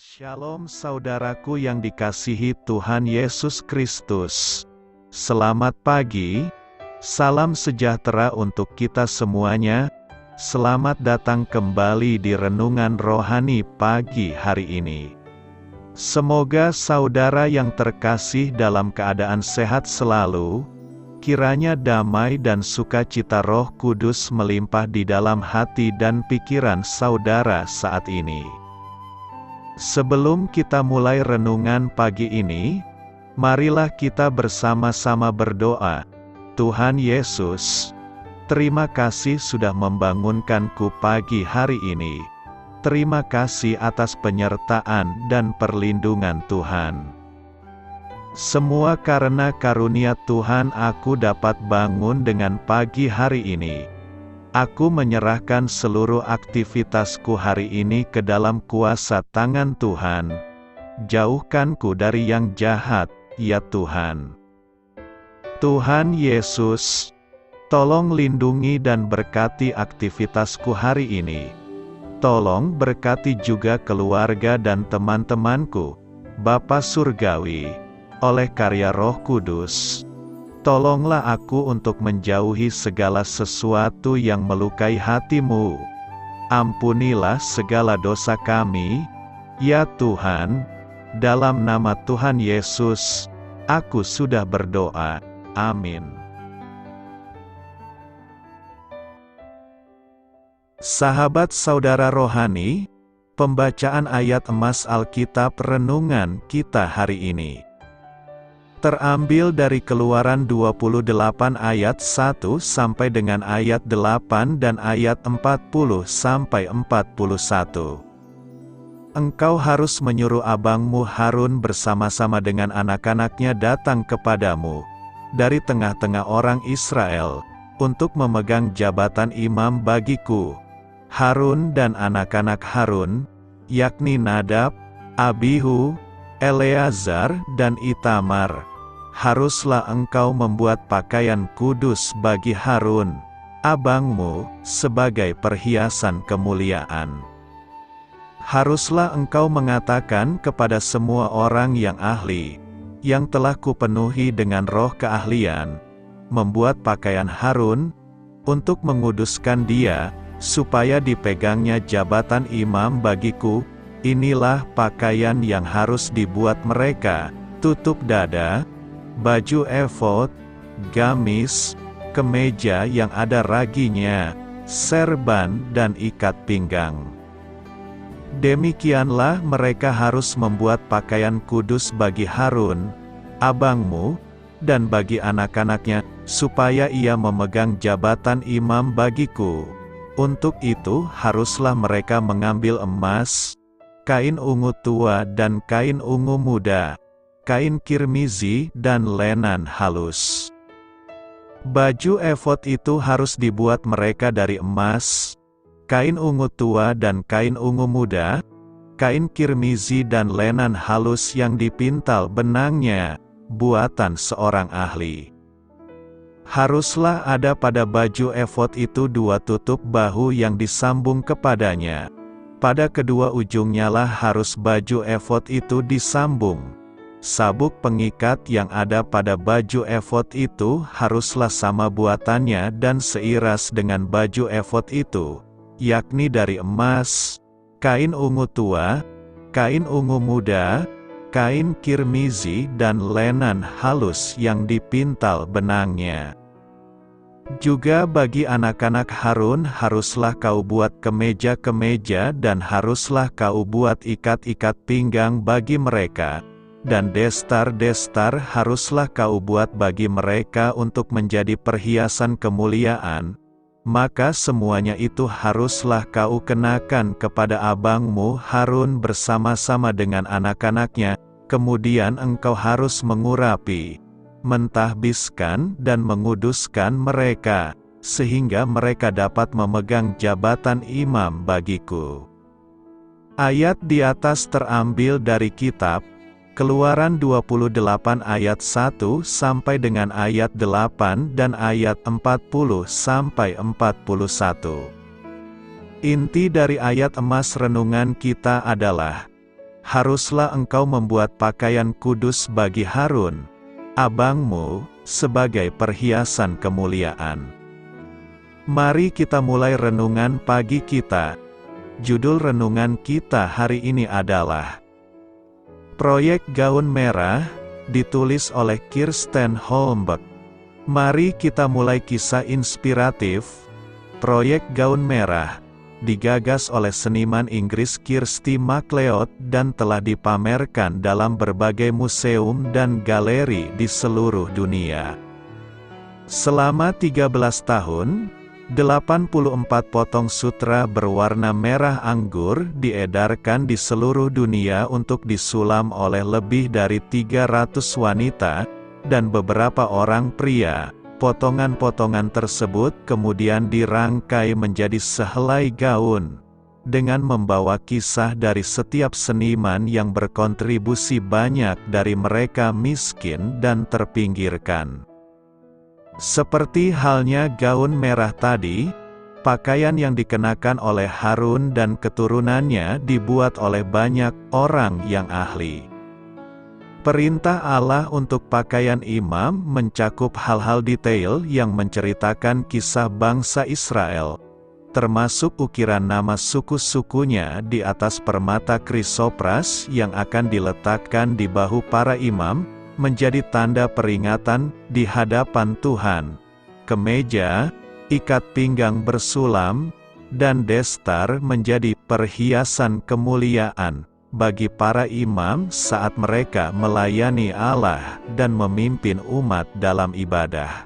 Shalom saudaraku yang dikasihi Tuhan Yesus Kristus. Selamat pagi, salam sejahtera untuk kita semuanya. Selamat datang kembali di Renungan Rohani pagi hari ini. Semoga saudara yang terkasih dalam keadaan sehat selalu. Kiranya damai dan sukacita Roh Kudus melimpah di dalam hati dan pikiran saudara saat ini. Sebelum kita mulai renungan pagi ini, marilah kita bersama-sama berdoa. Tuhan Yesus, terima kasih sudah membangunkanku pagi hari ini. Terima kasih atas penyertaan dan perlindungan Tuhan. Semua karena karunia Tuhan aku dapat bangun dengan pagi hari ini. Aku menyerahkan seluruh aktivitasku hari ini ke dalam kuasa tangan Tuhan. Jauhkanku dari yang jahat, ya Tuhan. Tuhan Yesus, tolong lindungi dan berkati aktivitasku hari ini. Tolong berkati juga keluarga dan teman-temanku, Bapa Surgawi, oleh karya Roh Kudus. Tolonglah aku untuk menjauhi segala sesuatu yang melukai hati-Mu. Ampunilah segala dosa kami, ya Tuhan. Dalam nama Tuhan Yesus, aku sudah berdoa. Amin. Sahabat saudara rohani, pembacaan ayat emas Alkitab renungan kita hari ini terambil dari Keluaran 28 ayat 1 sampai dengan ayat 8 dan ayat 40 sampai 41. Engkau harus menyuruh abangmu Harun bersama-sama dengan anak-anaknya datang kepadamu dari tengah-tengah orang Israel untuk memegang jabatan imam bagiku. Harun dan anak-anak Harun, yakni Nadab, Abihu, Eleazar dan Itamar. Haruslah engkau membuat pakaian kudus bagi Harun, abangmu, sebagai perhiasan kemuliaan. Haruslah engkau mengatakan kepada semua orang yang ahli, yang telah kupenuhi dengan roh keahlian, membuat pakaian Harun, untuk menguduskan dia, supaya dipegangnya jabatan imam bagiku. Inilah pakaian yang harus dibuat mereka: tutup dada, baju efod, gamis, kemeja yang ada raginya, serban dan ikat pinggang. Demikianlah mereka harus membuat pakaian kudus bagi Harun, abangmu, dan bagi anak-anaknya, supaya ia memegang jabatan imam bagiku. Untuk itu haruslah mereka mengambil emas, kain ungu tua dan kain ungu muda, kain kirmizi dan lenan halus. Baju efod itu harus dibuat mereka dari emas, kain ungu tua dan kain ungu muda, kain kirmizi dan lenan halus yang dipintal benangnya, buatan seorang ahli. Haruslah ada pada baju efod itu 2 tutup bahu yang disambung kepadanya. Pada kedua ujungnya lah harus baju efod itu disambung. Sabuk pengikat yang ada pada baju efod itu haruslah sama buatannya dan seiras dengan baju efod itu, yakni dari emas, kain ungu tua, kain ungu muda, kain kirmizi dan lenan halus yang dipintal benangnya. Juga bagi anak-anak Harun haruslah kau buat kemeja-kemeja dan haruslah kau buat ikat-ikat pinggang bagi mereka, dan destar-destar haruslah kau buat bagi mereka untuk menjadi perhiasan kemuliaan. Maka semuanya itu haruslah kau kenakan kepada abangmu Harun bersama-sama dengan anak-anaknya. Kemudian engkau harus mengurapi, mentahbiskan dan menguduskan mereka, sehingga mereka dapat memegang jabatan imam bagiku. Ayat di atas terambil dari kitab Keluaran 28 ayat 1 sampai dengan ayat 8 dan ayat 40 sampai 41. Inti dari ayat emas renungan kita adalah haruslah engkau membuat pakaian kudus bagi Harun, abangmu, sebagai perhiasan kemuliaan. Mari kita mulai renungan pagi kita. Judul renungan kita hari ini adalah Proyek Gaun Merah, ditulis oleh Kirsten Holmberg. Mari kita mulai kisah inspiratif. Proyek Gaun Merah digagas oleh seniman Inggris Kirsty MacLeod dan telah dipamerkan dalam berbagai museum dan galeri di seluruh dunia. Selama 13 tahun, 84 potong sutra berwarna merah anggur diedarkan di seluruh dunia untuk disulam oleh lebih dari 300 wanita dan beberapa orang pria. Potongan-potongan tersebut kemudian dirangkai menjadi sehelai gaun, dengan membawa kisah dari setiap seniman yang berkontribusi banyak dari mereka miskin dan terpinggirkan. Seperti halnya gaun merah tadi, pakaian yang dikenakan oleh Harun dan keturunannya dibuat oleh banyak orang yang ahli. Perintah Allah untuk pakaian imam mencakup hal-hal detail yang menceritakan kisah bangsa Israel, termasuk ukiran nama suku-sukunya di atas permata krisopras yang akan diletakkan di bahu para imam, menjadi tanda peringatan di hadapan Tuhan. Kemeja, ikat pinggang bersulam, dan destar menjadi perhiasan kemuliaan bagi para imam saat mereka melayani Allah dan memimpin umat dalam ibadah.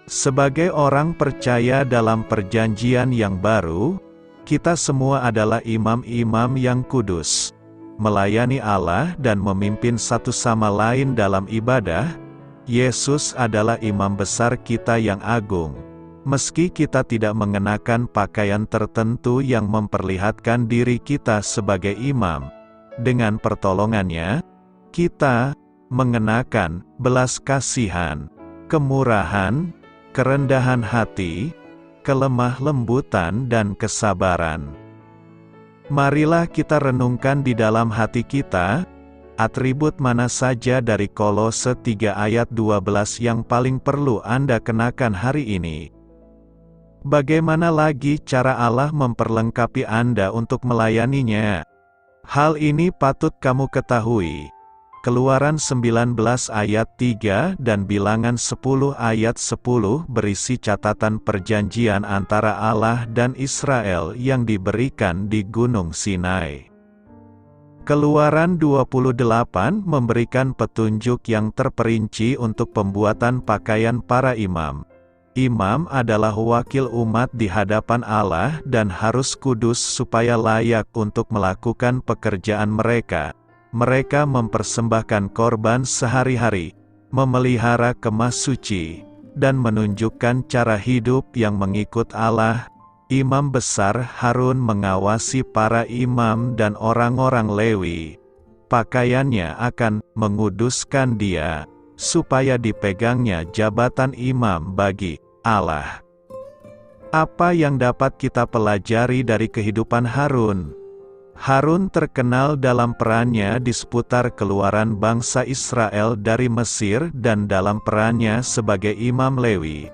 Sebagai orang percaya dalam perjanjian yang baru, kita semua adalah imam-imam yang kudus, melayani Allah dan memimpin satu sama lain dalam ibadah. Yesus adalah imam besar kita yang agung. Meski kita tidak mengenakan pakaian tertentu yang memperlihatkan diri kita sebagai imam, dengan pertolongannya, kita mengenakan belas kasihan, kemurahan, kerendahan hati, kelemah lembutan dan kesabaran. Marilah kita renungkan di dalam hati kita, atribut mana saja dari Kolose 3 ayat 12 yang paling perlu Anda kenakan hari ini. Bagaimana lagi cara Allah memperlengkapi Anda untuk melayaninya? Hal ini patut kamu ketahui. Keluaran 19 ayat 3 dan Bilangan 10 ayat 10 berisi catatan perjanjian antara Allah dan Israel yang diberikan di Gunung Sinai. Keluaran 28 memberikan petunjuk yang terperinci untuk pembuatan pakaian para imam. Imam adalah wakil umat di hadapan Allah dan harus kudus supaya layak untuk melakukan pekerjaan mereka. Mereka mempersembahkan korban sehari-hari, memelihara kemah suci, dan menunjukkan cara hidup yang mengikut Allah. Imam besar Harun mengawasi para imam dan orang-orang Lewi. Pakaiannya akan menguduskan dia, supaya dipegangnya jabatan imam bagi Allah. Apa yang dapat kita pelajari dari kehidupan Harun? Harun terkenal dalam perannya di seputar keluaran bangsa Israel dari Mesir dan dalam perannya sebagai imam Lewi,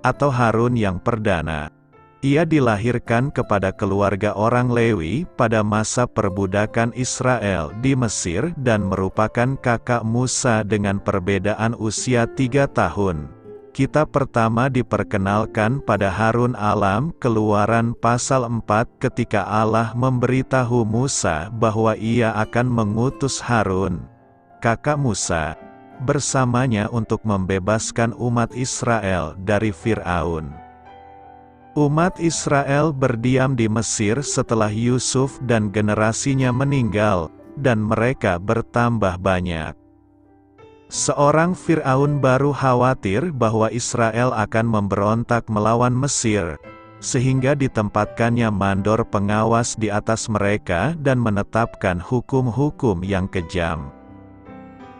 atau Harun yang perdana. Ia dilahirkan kepada keluarga orang Lewi pada masa perbudakan Israel di Mesir dan merupakan kakak Musa dengan perbedaan usia 3 tahun. Kitab pertama diperkenalkan pada Harun alam Keluaran pasal 4 ketika Allah memberitahu Musa bahwa ia akan mengutus Harun, kakak Musa, bersamanya untuk membebaskan umat Israel dari Fir'aun. Umat Israel berdiam di Mesir setelah Yusuf dan generasinya meninggal, dan mereka bertambah banyak. Seorang Fir'aun baru khawatir bahwa Israel akan memberontak melawan Mesir, sehingga ditempatkannya mandor pengawas di atas mereka dan menetapkan hukum-hukum yang kejam.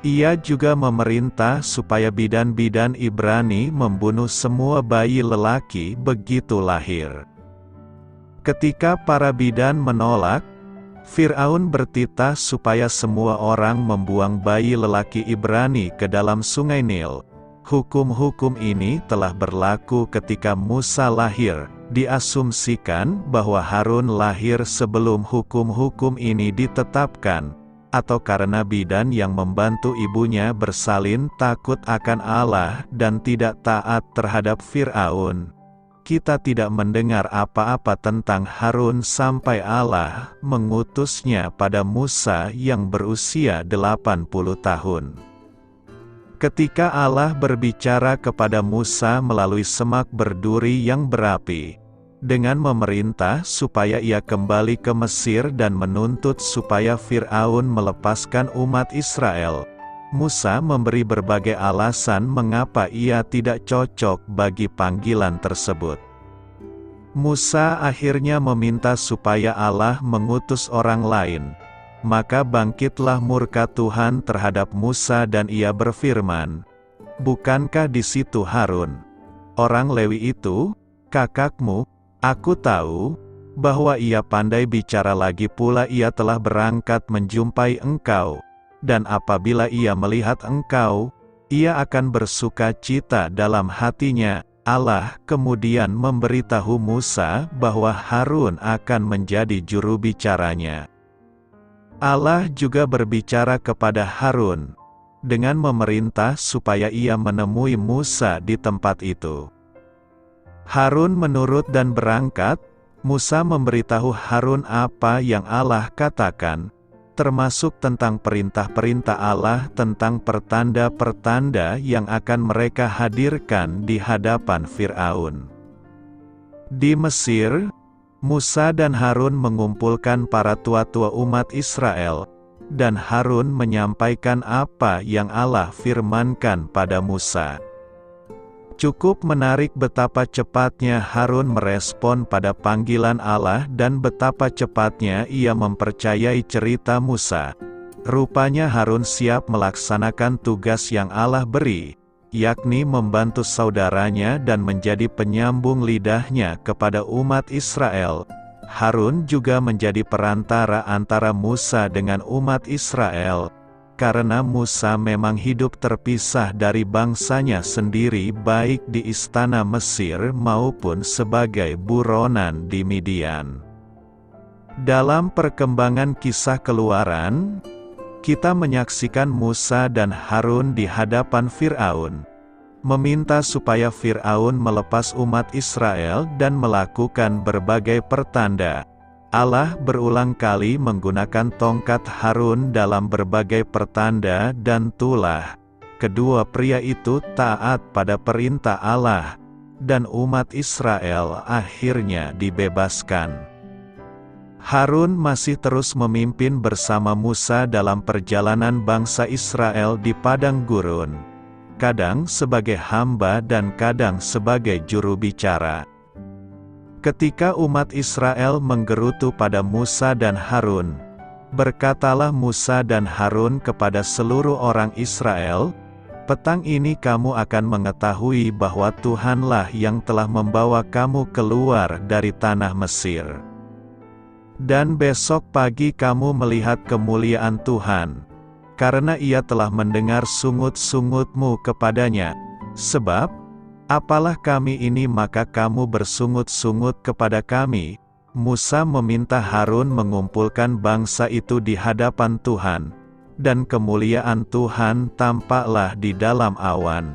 Ia juga memerintah supaya bidan-bidan Ibrani membunuh semua bayi lelaki begitu lahir. Ketika para bidan menolak, Fir'aun bertitah supaya semua orang membuang bayi lelaki Ibrani ke dalam sungai Nil. Hukum-hukum ini telah berlaku ketika Musa lahir. Diasumsikan bahwa Harun lahir sebelum hukum-hukum ini ditetapkan, atau karena bidan yang membantu ibunya bersalin takut akan Allah dan tidak taat terhadap Fir'aun. Kita tidak mendengar apa-apa tentang Harun sampai Allah mengutusnya pada Musa yang berusia 80 tahun. Ketika Allah berbicara kepada Musa melalui semak berduri yang berapi, dengan memerintah supaya ia kembali ke Mesir dan menuntut supaya Fir'aun melepaskan umat Israel, Musa memberi berbagai alasan mengapa ia tidak cocok bagi panggilan tersebut. Musa akhirnya meminta supaya Allah mengutus orang lain. Maka bangkitlah murka Tuhan terhadap Musa dan ia berfirman, "Bukankah di situ Harun, orang Lewi itu, kakakmu? Aku tahu bahwa ia pandai bicara, lagi pula ia telah berangkat menjumpai engkau, dan apabila ia melihat engkau, ia akan bersuka cita dalam hatinya." Allah kemudian memberitahu Musa bahwa Harun akan menjadi juru bicaranya. Allah juga berbicara kepada Harun dengan memerintah supaya ia menemui Musa di tempat itu. Harun menurut dan berangkat. Musa memberitahu Harun apa yang Allah katakan, termasuk tentang perintah-perintah Allah tentang pertanda-pertanda yang akan mereka hadirkan di hadapan Fir'aun. Di Mesir, Musa dan Harun mengumpulkan para tua-tua umat Israel, dan Harun menyampaikan apa yang Allah firmankan pada Musa. Cukup menarik betapa cepatnya Harun merespon pada panggilan Allah dan betapa cepatnya ia mempercayai cerita Musa. Rupanya Harun siap melaksanakan tugas yang Allah beri, yakni membantu saudaranya dan menjadi penyambung lidahnya kepada umat Israel. Harun juga menjadi perantara antara Musa dengan umat Israel, karena Musa memang hidup terpisah dari bangsanya sendiri baik di istana Mesir maupun sebagai buronan di Midian. Dalam perkembangan kisah Keluaran, kita menyaksikan Musa dan Harun di hadapan Fir'aun, meminta supaya Fir'aun melepas umat Israel dan melakukan berbagai pertanda. Allah berulang kali menggunakan tongkat Harun dalam berbagai pertanda dan tulah. Kedua pria itu taat pada perintah Allah, dan umat Israel akhirnya dibebaskan. Harun masih terus memimpin bersama Musa dalam perjalanan bangsa Israel di padang gurun, kadang sebagai hamba dan kadang sebagai juru bicara. Ketika umat Israel menggerutu pada Musa dan Harun, berkatalah Musa dan Harun kepada seluruh orang Israel, "Petang ini kamu akan mengetahui bahwa Tuhanlah yang telah membawa kamu keluar dari tanah Mesir. Dan besok pagi kamu melihat kemuliaan Tuhan, karena ia telah mendengar sungut-sungutmu kepadanya. Sebab, apalah kami ini maka kamu bersungut-sungut kepada kami?" Musa meminta Harun mengumpulkan bangsa itu di hadapan Tuhan, dan kemuliaan Tuhan tampaklah di dalam awan.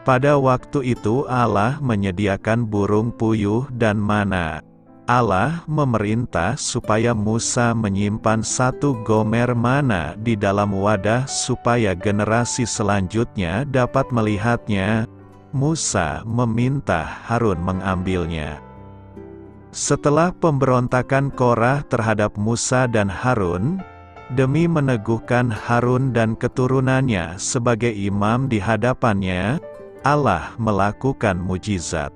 Pada waktu itu Allah menyediakan burung puyuh dan mana. Allah memerintah supaya Musa menyimpan 1 gomer mana di dalam wadah supaya generasi selanjutnya dapat melihatnya. Musa meminta Harun mengambilnya. Setelah pemberontakan Korah terhadap Musa dan Harun, demi meneguhkan Harun dan keturunannya sebagai imam di hadapannya, Allah melakukan mujizat.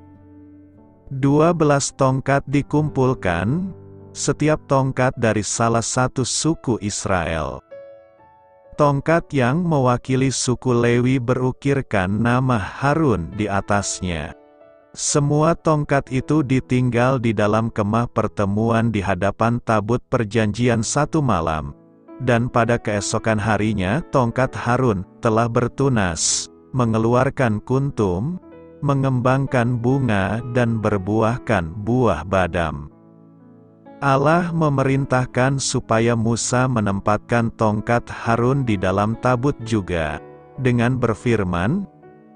12 tongkat dikumpulkan, setiap tongkat dari salah satu suku Israel. Tongkat yang mewakili suku Lewi berukirkan nama Harun di atasnya. Semua tongkat itu ditinggal di dalam kemah pertemuan di hadapan tabut perjanjian 1 malam. Dan pada keesokan harinya tongkat Harun telah bertunas, mengeluarkan kuntum, mengembangkan bunga dan berbuahkan buah badam. Allah memerintahkan supaya Musa menempatkan tongkat Harun di dalam tabut juga, dengan berfirman,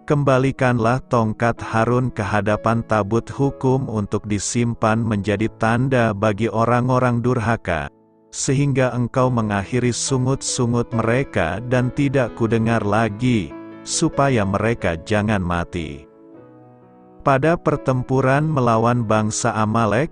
"Kembalikanlah tongkat Harun ke hadapan tabut hukum untuk disimpan menjadi tanda bagi orang-orang durhaka, sehingga engkau mengakhiri sungut-sungut mereka dan tidak kudengar lagi, supaya mereka jangan mati." Pada pertempuran melawan bangsa Amalek,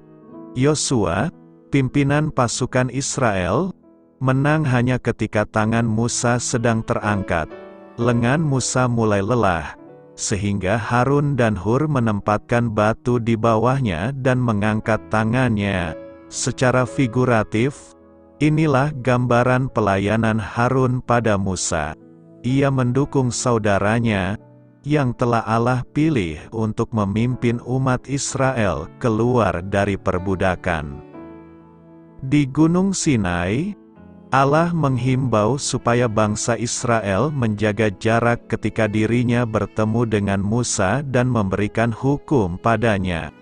Yosua, pimpinan pasukan Israel, menang hanya ketika tangan Musa sedang terangkat. Lengan Musa mulai lelah, sehingga Harun dan Hur menempatkan batu di bawahnya dan mengangkat tangannya. Secara figuratif, inilah gambaran pelayanan Harun pada Musa. Ia mendukung saudaranya, yang telah Allah pilih untuk memimpin umat Israel keluar dari perbudakan. Di Gunung Sinai, Allah menghimbau supaya bangsa Israel menjaga jarak ketika dirinya bertemu dengan Musa dan memberikan hukum padanya.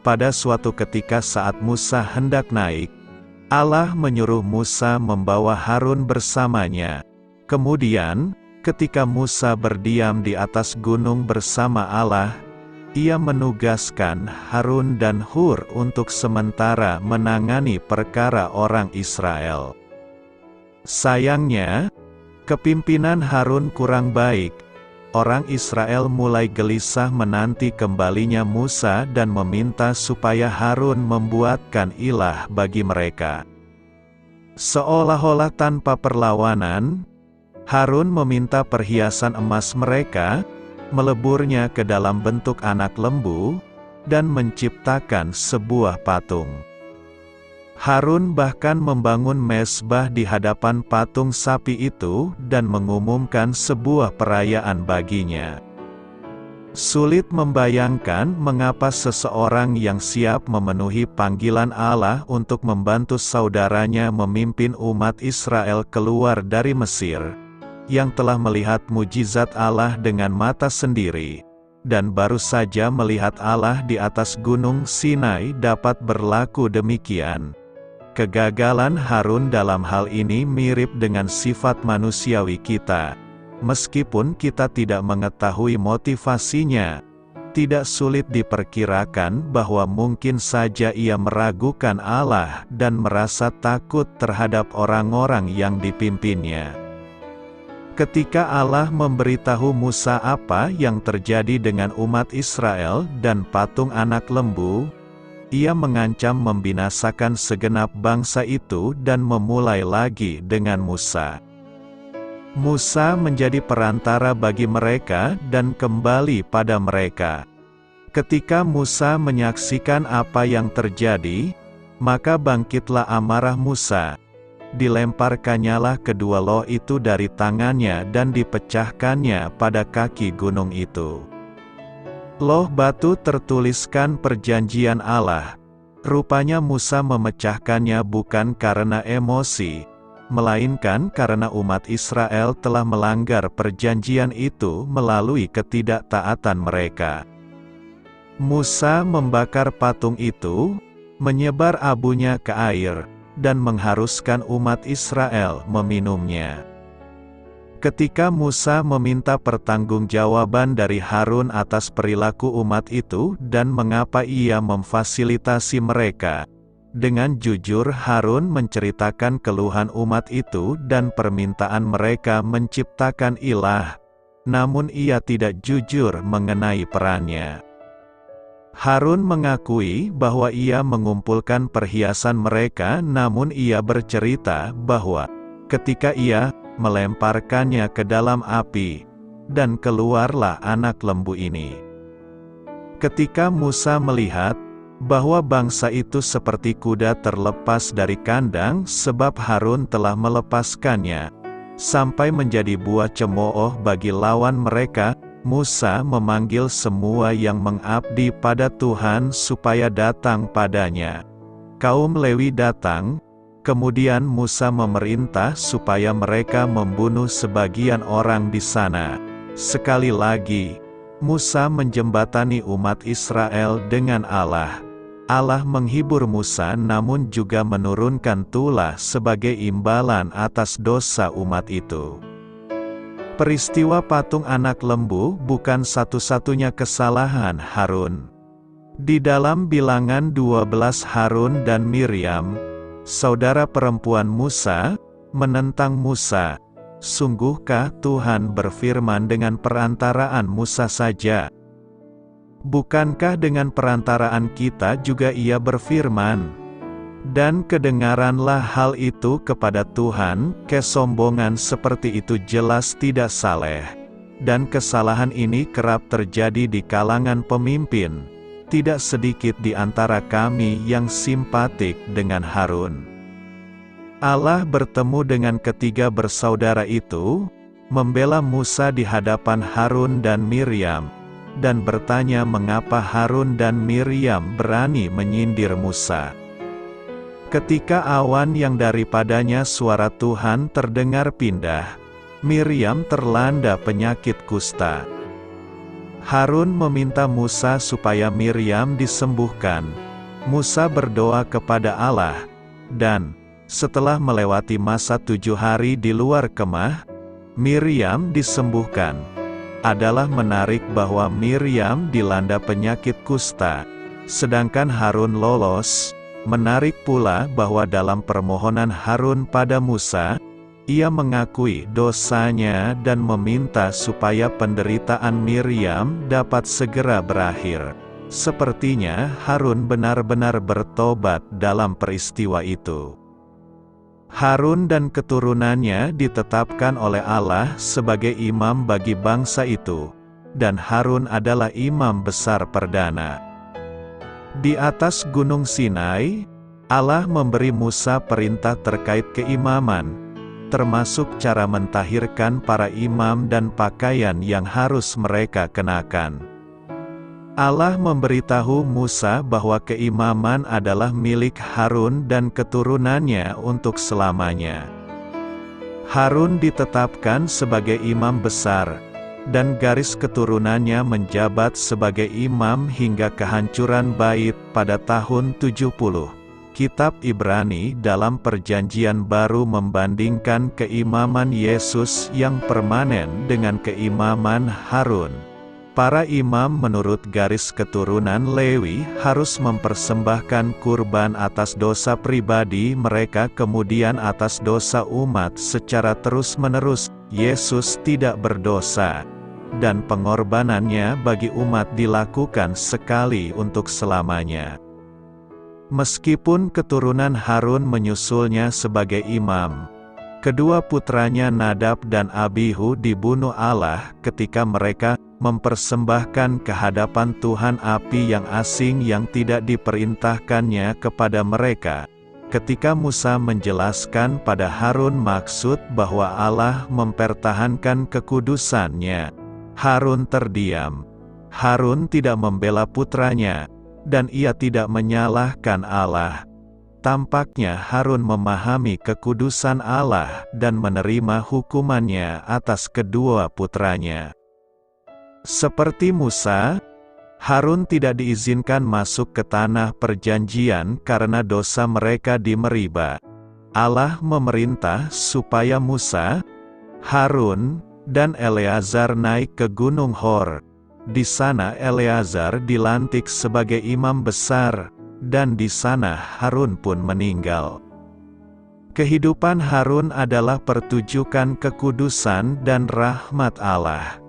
Pada suatu ketika saat Musa hendak naik, Allah menyuruh Musa membawa Harun bersamanya. Kemudian, ketika Musa berdiam di atas gunung bersama Allah, ia menugaskan Harun dan Hur untuk sementara menangani perkara orang Israel. Sayangnya, kepimpinan Harun kurang baik. Orang Israel mulai gelisah menanti kembalinya Musa dan meminta supaya Harun membuatkan ilah bagi mereka. Seolah-olah tanpa perlawanan, Harun meminta perhiasan emas mereka, meleburnya ke dalam bentuk anak lembu, dan menciptakan sebuah patung. Harun bahkan membangun mezbah di hadapan patung sapi itu dan mengumumkan sebuah perayaan baginya. Sulit membayangkan mengapa seseorang yang siap memenuhi panggilan Allah untuk membantu saudaranya memimpin umat Israel keluar dari Mesir, yang telah melihat mujizat Allah dengan mata sendiri, dan baru saja melihat Allah di atas Gunung Sinai dapat berlaku demikian. Kegagalan Harun dalam hal ini mirip dengan sifat manusiawi kita. Meskipun kita tidak mengetahui motivasinya, tidak sulit diperkirakan bahwa mungkin saja ia meragukan Allah dan merasa takut terhadap orang-orang yang dipimpinnya. Ketika Allah memberitahu Musa apa yang terjadi dengan umat Israel dan patung anak lembu, ia mengancam membinasakan segenap bangsa itu dan memulai lagi dengan Musa. Musa menjadi perantara bagi mereka dan kembali pada mereka. Ketika Musa menyaksikan apa yang terjadi, maka bangkitlah amarah Musa. Dilemparkannyalah kedua loh itu dari tangannya dan dipecahkannya pada kaki gunung itu. Loh batu tertuliskan perjanjian Allah. Rupanya Musa memecahkannya bukan karena emosi, melainkan karena umat Israel telah melanggar perjanjian itu melalui ketidaktaatan mereka. Musa membakar patung itu, menyebar abunya ke air, dan mengharuskan umat Israel meminumnya. Ketika Musa meminta pertanggungjawaban dari Harun atas perilaku umat itu dan mengapa ia memfasilitasi mereka, dengan jujur Harun menceritakan keluhan umat itu dan permintaan mereka menciptakan ilah, namun ia tidak jujur mengenai perannya. Harun mengakui bahwa ia mengumpulkan perhiasan mereka, namun ia bercerita bahwa ketika ia melemparkannya ke dalam api, dan keluarlah anak lembu ini. Ketika Musa melihat bahwa bangsa itu seperti kuda terlepas dari kandang sebab Harun telah melepaskannya, sampai menjadi buah cemooh bagi lawan mereka, Musa memanggil semua yang mengabdi pada Tuhan supaya datang padanya. Kaum Lewi datang, kemudian Musa memerintah supaya mereka membunuh sebagian orang di sana. Sekali lagi, Musa menjembatani umat Israel dengan Allah. Allah menghibur Musa namun juga menurunkan tulah sebagai imbalan atas dosa umat itu. Peristiwa patung anak lembu bukan satu-satunya kesalahan Harun. Di dalam Bilangan 12 Harun dan Miriam, saudara perempuan Musa, menentang Musa. Sungguhkah Tuhan berfirman dengan perantaraan Musa saja? Bukankah dengan perantaraan kita juga Ia berfirman? Dan kedengaranlah hal itu kepada Tuhan, kesombongan seperti itu jelas tidak saleh. Dan kesalahan ini kerap terjadi di kalangan pemimpin. Tidak sedikit di antara kami yang simpatik dengan Harun. Allah bertemu dengan ketiga bersaudara itu, membela Musa di hadapan Harun dan Miriam, dan bertanya mengapa Harun dan Miriam berani menyindir Musa. Ketika awan yang daripadanya suara Tuhan terdengar pindah, Miriam terlanda penyakit kusta. Harun meminta Musa supaya Miriam disembuhkan. Musa berdoa kepada Allah, dan setelah melewati masa 7 hari di luar kemah, Miriam disembuhkan. Adalah menarik bahwa Miriam dilanda penyakit kusta, sedangkan Harun lolos. Menarik pula bahwa dalam permohonan Harun pada Musa, ia mengakui dosanya dan meminta supaya penderitaan Miriam dapat segera berakhir. Sepertinya Harun benar-benar bertobat dalam peristiwa itu. Harun dan keturunannya ditetapkan oleh Allah sebagai imam bagi bangsa itu, dan Harun adalah imam besar perdana. Di atas Gunung Sinai, Allah memberi Musa perintah terkait keimaman, termasuk cara mentahirkan para imam dan pakaian yang harus mereka kenakan. Allah memberitahu Musa bahwa keimaman adalah milik Harun dan keturunannya untuk selamanya. Harun ditetapkan sebagai imam besar, dan garis keturunannya menjabat sebagai imam hingga kehancuran bait pada tahun 70. Kitab Ibrani dalam Perjanjian Baru membandingkan keimaman Yesus yang permanen dengan keimaman Harun. Para imam menurut garis keturunan Lewi harus mempersembahkan kurban atas dosa pribadi mereka kemudian atas dosa umat secara terus-menerus. Yesus tidak berdosa, dan pengorbanannya bagi umat dilakukan sekali untuk selamanya. Meskipun keturunan Harun menyusulnya sebagai imam, kedua putranya Nadab dan Abihu dibunuh Allah ketika mereka mempersembahkan ke hadapan Tuhan api yang asing yang tidak diperintahkannya kepada mereka. Ketika Musa menjelaskan pada Harun maksud bahwa Allah mempertahankan kekudusannya, Harun terdiam. Harun tidak membela putranya, dan ia tidak menyalahkan Allah. Tampaknya Harun memahami kekudusan Allah dan menerima hukumannya atas kedua putranya. Seperti Musa, Harun tidak diizinkan masuk ke tanah perjanjian karena dosa mereka di Meriba. Allah memerintah supaya Musa, Harun, dan Eleazar naik ke Gunung Hor. Di sana Eleazar dilantik sebagai imam besar, dan di sana Harun pun meninggal. Kehidupan Harun adalah pertunjukan kekudusan dan rahmat Allah.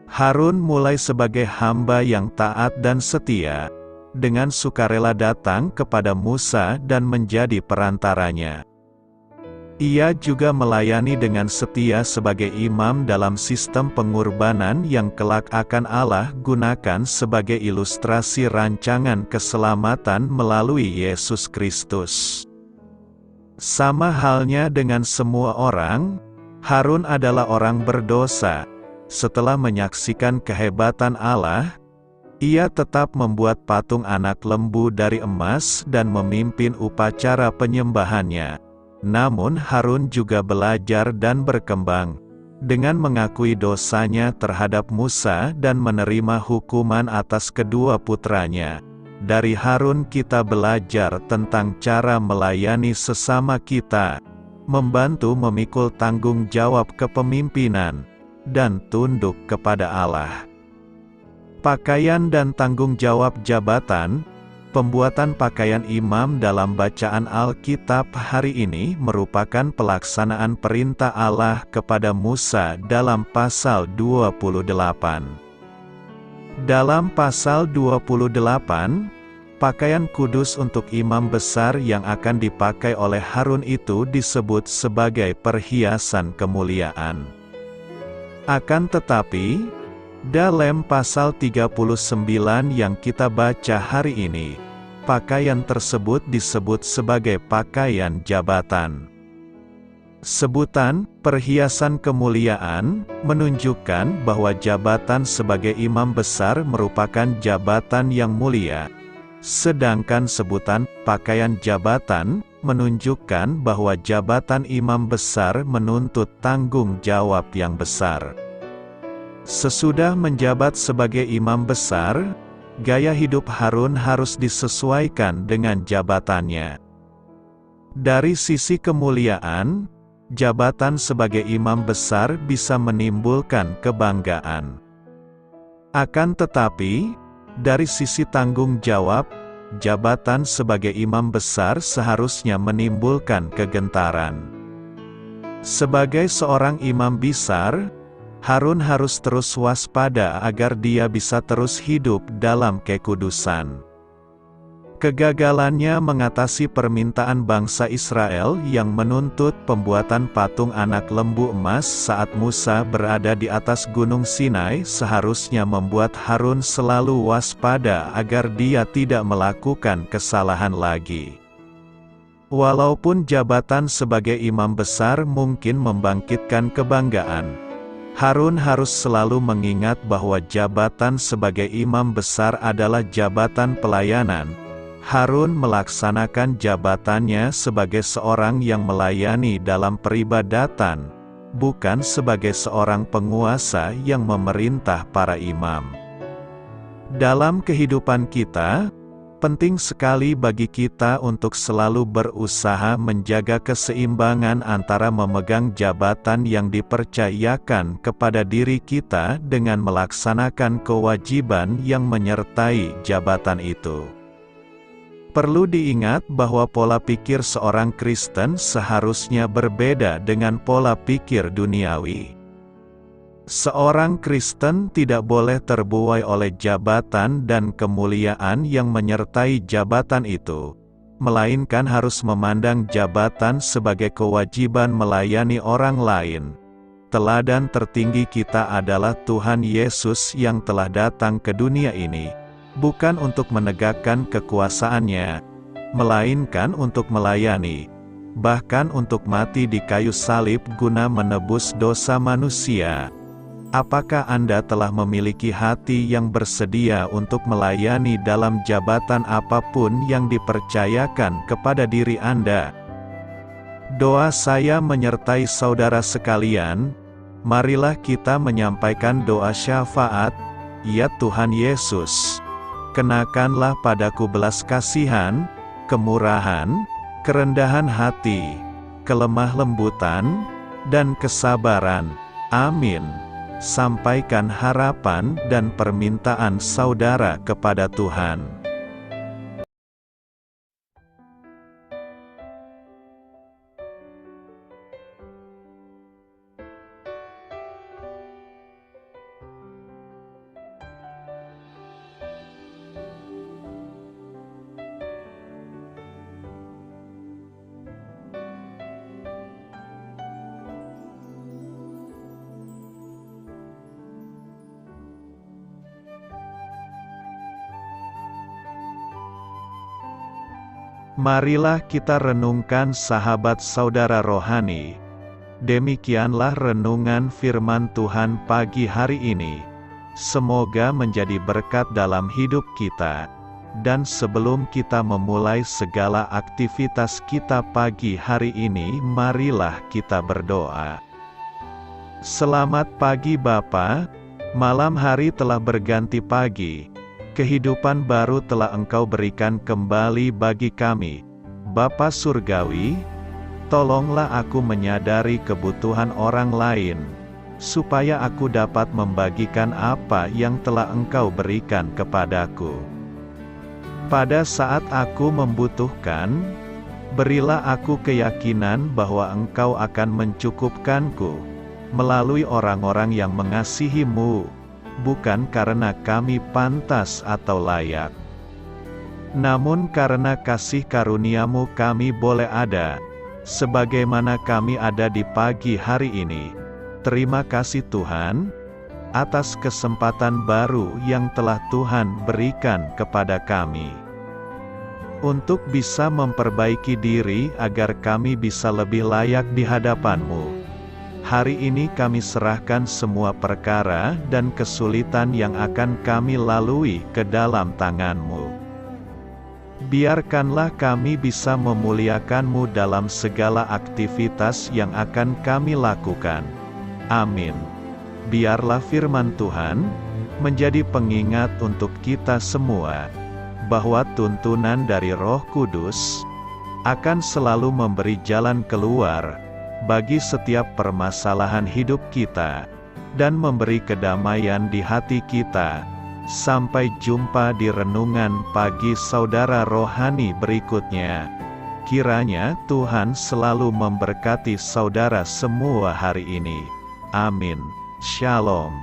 Harun mulai sebagai hamba yang taat dan setia, dengan sukarela datang kepada Musa dan menjadi perantaranya. Ia juga melayani dengan setia sebagai imam dalam sistem pengorbanan yang kelak akan Allah gunakan sebagai ilustrasi rancangan keselamatan melalui Yesus Kristus. Sama halnya dengan semua orang, Harun adalah orang berdosa, setelah menyaksikan kehebatan Allah, ia tetap membuat patung anak lembu dari emas dan memimpin upacara penyembahannya. Namun Harun juga belajar dan berkembang, dengan mengakui dosanya terhadap Musa dan menerima hukuman atas kedua putranya. Dari Harun kita belajar tentang cara melayani sesama kita, membantu memikul tanggung jawab kepemimpinan, dan tunduk kepada Allah. Pakaian dan tanggung jawab jabatan. Pembuatan pakaian imam dalam bacaan Alkitab hari ini merupakan pelaksanaan perintah Allah kepada Musa dalam pasal 28. Dalam pasal 28, pakaian kudus untuk imam besar yang akan dipakai oleh Harun itu disebut sebagai perhiasan kemuliaan. Akan tetapi, dalam pasal 39 yang kita baca hari ini, pakaian tersebut disebut sebagai pakaian jabatan. Sebutan perhiasan kemuliaan menunjukkan bahwa jabatan sebagai imam besar merupakan jabatan yang mulia, sedangkan sebutan pakaian jabatan menunjukkan bahwa jabatan imam besar menuntut tanggung jawab yang besar. Sesudah menjabat sebagai imam besar, gaya hidup Harun harus disesuaikan dengan jabatannya. Dari sisi kemuliaan, jabatan sebagai imam besar bisa menimbulkan kebanggaan. Akan tetapi, dari sisi tanggung jawab, jabatan sebagai imam besar seharusnya menimbulkan kegentaran. Sebagai seorang imam besar, Harun harus terus waspada agar dia bisa terus hidup dalam kekudusan. Kegagalannya mengatasi permintaan bangsa Israel yang menuntut pembuatan patung anak lembu emas saat Musa berada di atas Gunung Sinai seharusnya membuat Harun selalu waspada agar dia tidak melakukan kesalahan lagi. Walaupun jabatan sebagai imam besar mungkin membangkitkan kebanggaan, Harun harus selalu mengingat bahwa jabatan sebagai imam besar adalah jabatan pelayanan. Harun melaksanakan jabatannya sebagai seorang yang melayani dalam peribadatan, bukan sebagai seorang penguasa yang memerintah para imam. Dalam kehidupan kita, penting sekali bagi kita untuk selalu berusaha menjaga keseimbangan antara memegang jabatan yang dipercayakan kepada diri kita dengan melaksanakan kewajiban yang menyertai jabatan itu. Perlu diingat bahwa pola pikir seorang Kristen seharusnya berbeda dengan pola pikir duniawi. Seorang Kristen tidak boleh terbuai oleh jabatan dan kemuliaan yang menyertai jabatan itu, melainkan harus memandang jabatan sebagai kewajiban melayani orang lain. Teladan tertinggi kita adalah Tuhan Yesus yang telah datang ke dunia ini, bukan untuk menegakkan kekuasaannya, melainkan untuk melayani, bahkan untuk mati di kayu salib guna menebus dosa manusia. Apakah Anda telah memiliki hati yang bersedia untuk melayani dalam jabatan apapun yang dipercayakan kepada diri Anda? Doa saya menyertai saudara sekalian. Marilah kita menyampaikan doa syafaat. Ya Tuhan Yesus, kenakanlah padaku belas kasihan, kemurahan, kerendahan hati, kelemah lembutan, dan kesabaran. Amin. Sampaikan harapan dan permintaan saudara kepada Tuhan. Marilah kita renungkan sahabat saudara rohani. Demikianlah renungan firman Tuhan pagi hari ini. Semoga menjadi berkat dalam hidup kita. Dan sebelum kita memulai segala aktivitas kita pagi hari ini, marilah kita berdoa. Selamat pagi Bapa, malam hari telah berganti pagi. Kehidupan baru telah Engkau berikan kembali bagi kami. Bapa Surgawi, tolonglah aku menyadari kebutuhan orang lain, supaya aku dapat membagikan apa yang telah Engkau berikan kepadaku. Pada saat aku membutuhkan, berilah aku keyakinan bahwa Engkau akan mencukupkanku, melalui orang-orang yang mengasihi-Mu, bukan karena kami pantas atau layak, namun karena kasih karunia-Mu kami boleh ada, sebagaimana kami ada di pagi hari ini. Terima kasih Tuhan, atas kesempatan baru yang telah Tuhan berikan kepada kami, untuk bisa memperbaiki diri agar kami bisa lebih layak di hadapan-Mu. Hari ini kami serahkan semua perkara dan kesulitan yang akan kami lalui ke dalam tangan-Mu. Biarkanlah kami bisa memuliakan-Mu dalam segala aktivitas yang akan kami lakukan. Amin. Biarlah firman Tuhan menjadi pengingat untuk kita semua, bahwa tuntunan dari Roh Kudus akan selalu memberi jalan keluar bagi setiap permasalahan hidup kita, dan memberi kedamaian di hati kita. Sampai jumpa di renungan pagi saudara rohani berikutnya. Kiranya Tuhan selalu memberkati saudara semua hari ini. Amin. Shalom.